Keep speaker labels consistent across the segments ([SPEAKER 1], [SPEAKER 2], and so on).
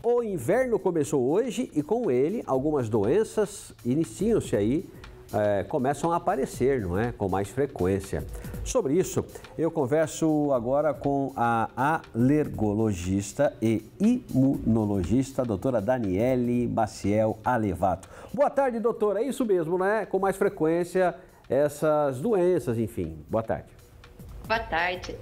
[SPEAKER 1] O inverno começou hoje e com ele algumas doenças iniciam-se aí, começam a aparecer, não é? Com mais frequência. Sobre isso, eu converso agora com a alergologista e imunologista, a doutora Daniele Maciel Alevato. Boa tarde, doutora. É isso mesmo, né? Com mais frequência essas doenças, enfim. Boa tarde.
[SPEAKER 2] Boa tarde.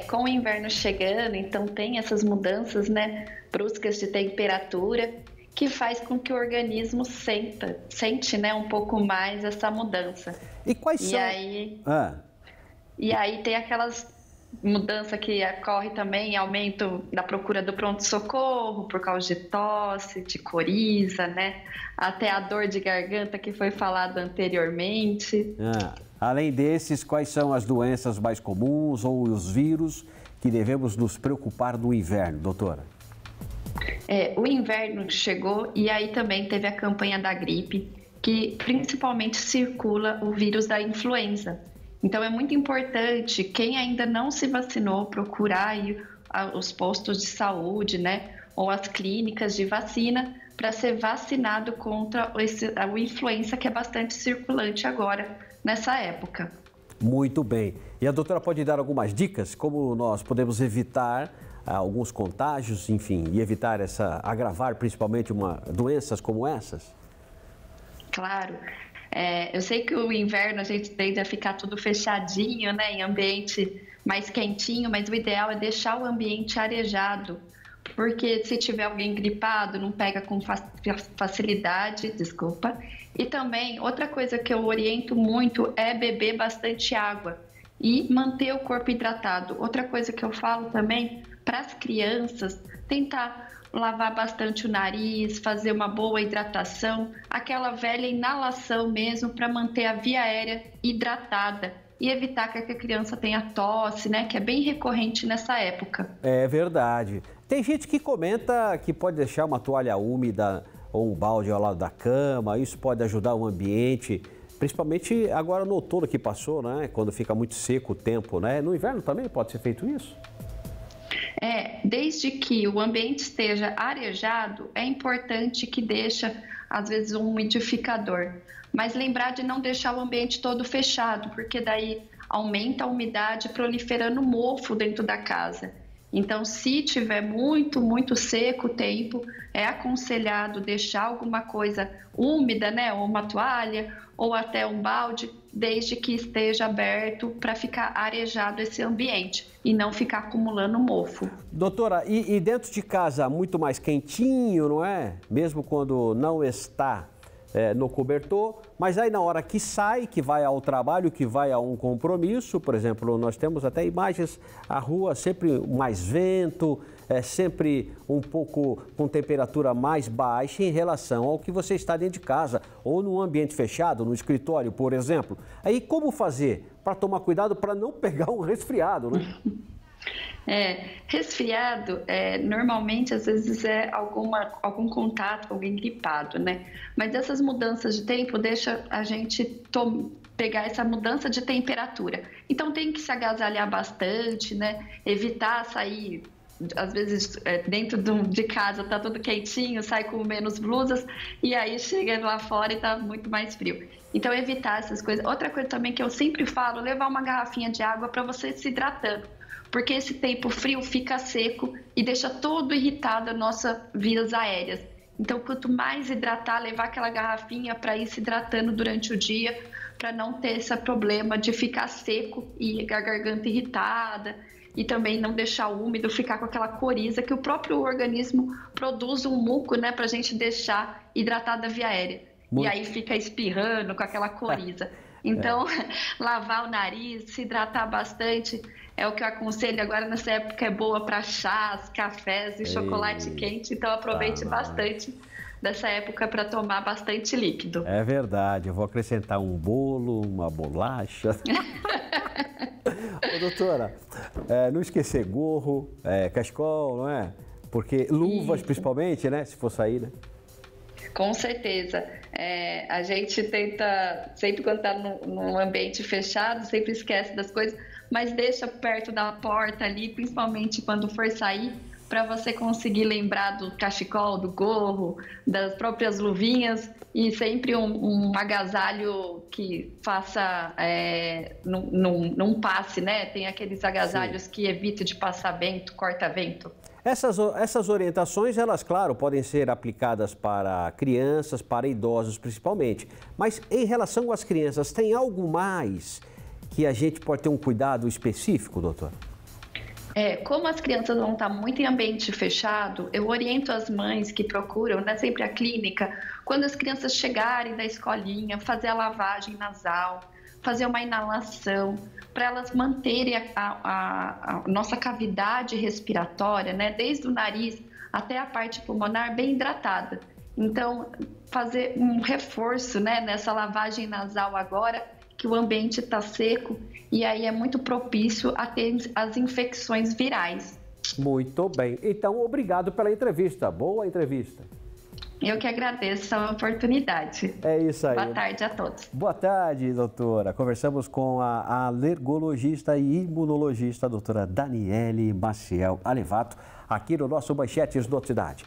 [SPEAKER 2] Com o inverno chegando, então tem essas mudanças, né, bruscas de temperatura, que faz com que o organismo sente, né, um pouco mais essa mudança.
[SPEAKER 1] E quais são?
[SPEAKER 2] E aí tem aquelas mudanças que ocorre também, aumento da procura do pronto-socorro por causa de tosse, de coriza, né, até a dor de garganta que foi falado anteriormente.
[SPEAKER 1] Além desses, quais são as doenças mais comuns ou os vírus que devemos nos preocupar no inverno, doutora?
[SPEAKER 2] O inverno chegou e aí também teve a campanha da gripe, que principalmente circula o vírus da influenza. Então é muito importante, quem ainda não se vacinou, procurar aí os postos de saúde, né, ou as clínicas de vacina, para ser vacinado contra a influenza, que é bastante circulante agora, nessa época.
[SPEAKER 1] Muito bem. E a doutora pode dar algumas dicas como nós podemos evitar alguns contágios, enfim, e evitar agravar principalmente doenças como essas?
[SPEAKER 2] Claro. Eu sei que o inverno a gente tende a ficar tudo fechadinho, né, em ambiente mais quentinho, mas o ideal é deixar o ambiente arejado, porque se tiver alguém gripado, não pega com facilidade, desculpa. E também, outra coisa que eu oriento muito é beber bastante água e manter o corpo hidratado. Outra coisa que eu falo também, para as crianças, tentar lavar bastante o nariz, fazer uma boa hidratação, aquela velha inalação mesmo para manter a via aérea hidratada e evitar que a criança tenha tosse, né, que é bem recorrente nessa época.
[SPEAKER 1] É verdade. Tem gente que comenta que pode deixar uma toalha úmida ou um balde ao lado da cama, isso pode ajudar o ambiente, principalmente agora no outono que passou, né, quando fica muito seco o tempo, né? No inverno também pode ser feito isso?
[SPEAKER 2] Desde que o ambiente esteja arejado, é importante que deixe, às vezes, um umidificador. Mas lembrar de não deixar o ambiente todo fechado, porque daí aumenta a umidade, proliferando mofo dentro da casa. Então, se tiver muito, muito seco o tempo, é aconselhado deixar alguma coisa úmida, né, ou uma toalha, ou até um balde, desde que esteja aberto para ficar arejado esse ambiente e não ficar acumulando mofo.
[SPEAKER 1] Doutora, e dentro de casa muito mais quentinho, não é? Mesmo quando não está no cobertor, mas aí na hora que sai, que vai ao trabalho, que vai a um compromisso, por exemplo, nós temos até imagens, a rua sempre mais vento, sempre um pouco com temperatura mais baixa em relação ao que você está dentro de casa ou num ambiente fechado, no escritório, por exemplo. Aí como fazer para tomar cuidado para não pegar um resfriado, né?
[SPEAKER 2] Resfriado, normalmente, às vezes, é algum contato com alguém gripado, né? Mas essas mudanças de tempo deixa a gente pegar essa mudança de temperatura. Então, tem que se agasalhar bastante, né? Evitar sair, às vezes, dentro de casa tá tudo quentinho, sai com menos blusas e aí chega lá fora e tá muito mais frio. Então, evitar essas coisas. Outra coisa também que eu sempre falo, levar uma garrafinha de água para você se hidratando. Porque esse tempo frio fica seco e deixa todo irritado as nossas vias aéreas. Então, quanto mais hidratar, levar aquela garrafinha para ir se hidratando durante o dia, para não ter esse problema de ficar seco e a garganta irritada, e também não deixar úmido, ficar com aquela coriza, que o próprio organismo produz um muco, né, para a gente deixar hidratada a via aérea. E aí fica espirrando com aquela coriza. Então, lavar o nariz, se hidratar bastante, é o que eu aconselho agora nessa época, é boa para chás, cafés e chocolate quente, então aproveite bastante dessa época para tomar bastante líquido.
[SPEAKER 1] É verdade, eu vou acrescentar um bolo, uma bolacha. Ô, doutora, não esquecer gorro, cachecol, não é? Porque luvas principalmente, né, se for sair, né?
[SPEAKER 2] Com certeza. A gente tenta, sempre quando está num ambiente fechado, sempre esquece das coisas, mas deixa perto da porta ali, principalmente quando for sair, para você conseguir lembrar do cachecol, do gorro, das próprias luvinhas e sempre um agasalho que faça, não passe, né? Tem aqueles agasalhos Sim. que evitam de passar vento, corta vento.
[SPEAKER 1] Essas orientações, elas, claro, podem ser aplicadas para crianças, para idosos principalmente. Mas em relação às crianças, tem algo mais que a gente pode ter um cuidado específico, doutor?
[SPEAKER 2] Como as crianças vão estar muito em ambiente fechado, eu oriento as mães que procuram, né, sempre a clínica, quando as crianças chegarem da escolinha, fazer a lavagem nasal, fazer uma inalação, para elas manterem a nossa cavidade respiratória, né, desde o nariz até a parte pulmonar, bem hidratada. Então, fazer um reforço, né, nessa lavagem nasal agora, que o ambiente está seco e aí é muito propício a ter as infecções virais.
[SPEAKER 1] Muito bem. Então, obrigado pela entrevista. Boa entrevista.
[SPEAKER 2] Eu que agradeço a oportunidade.
[SPEAKER 1] É isso aí.
[SPEAKER 2] Boa tarde a todos.
[SPEAKER 1] Boa tarde, doutora. Conversamos com a alergologista e imunologista, a doutora Daniele Maciel Alevato, aqui no nosso Manchetes Novidade.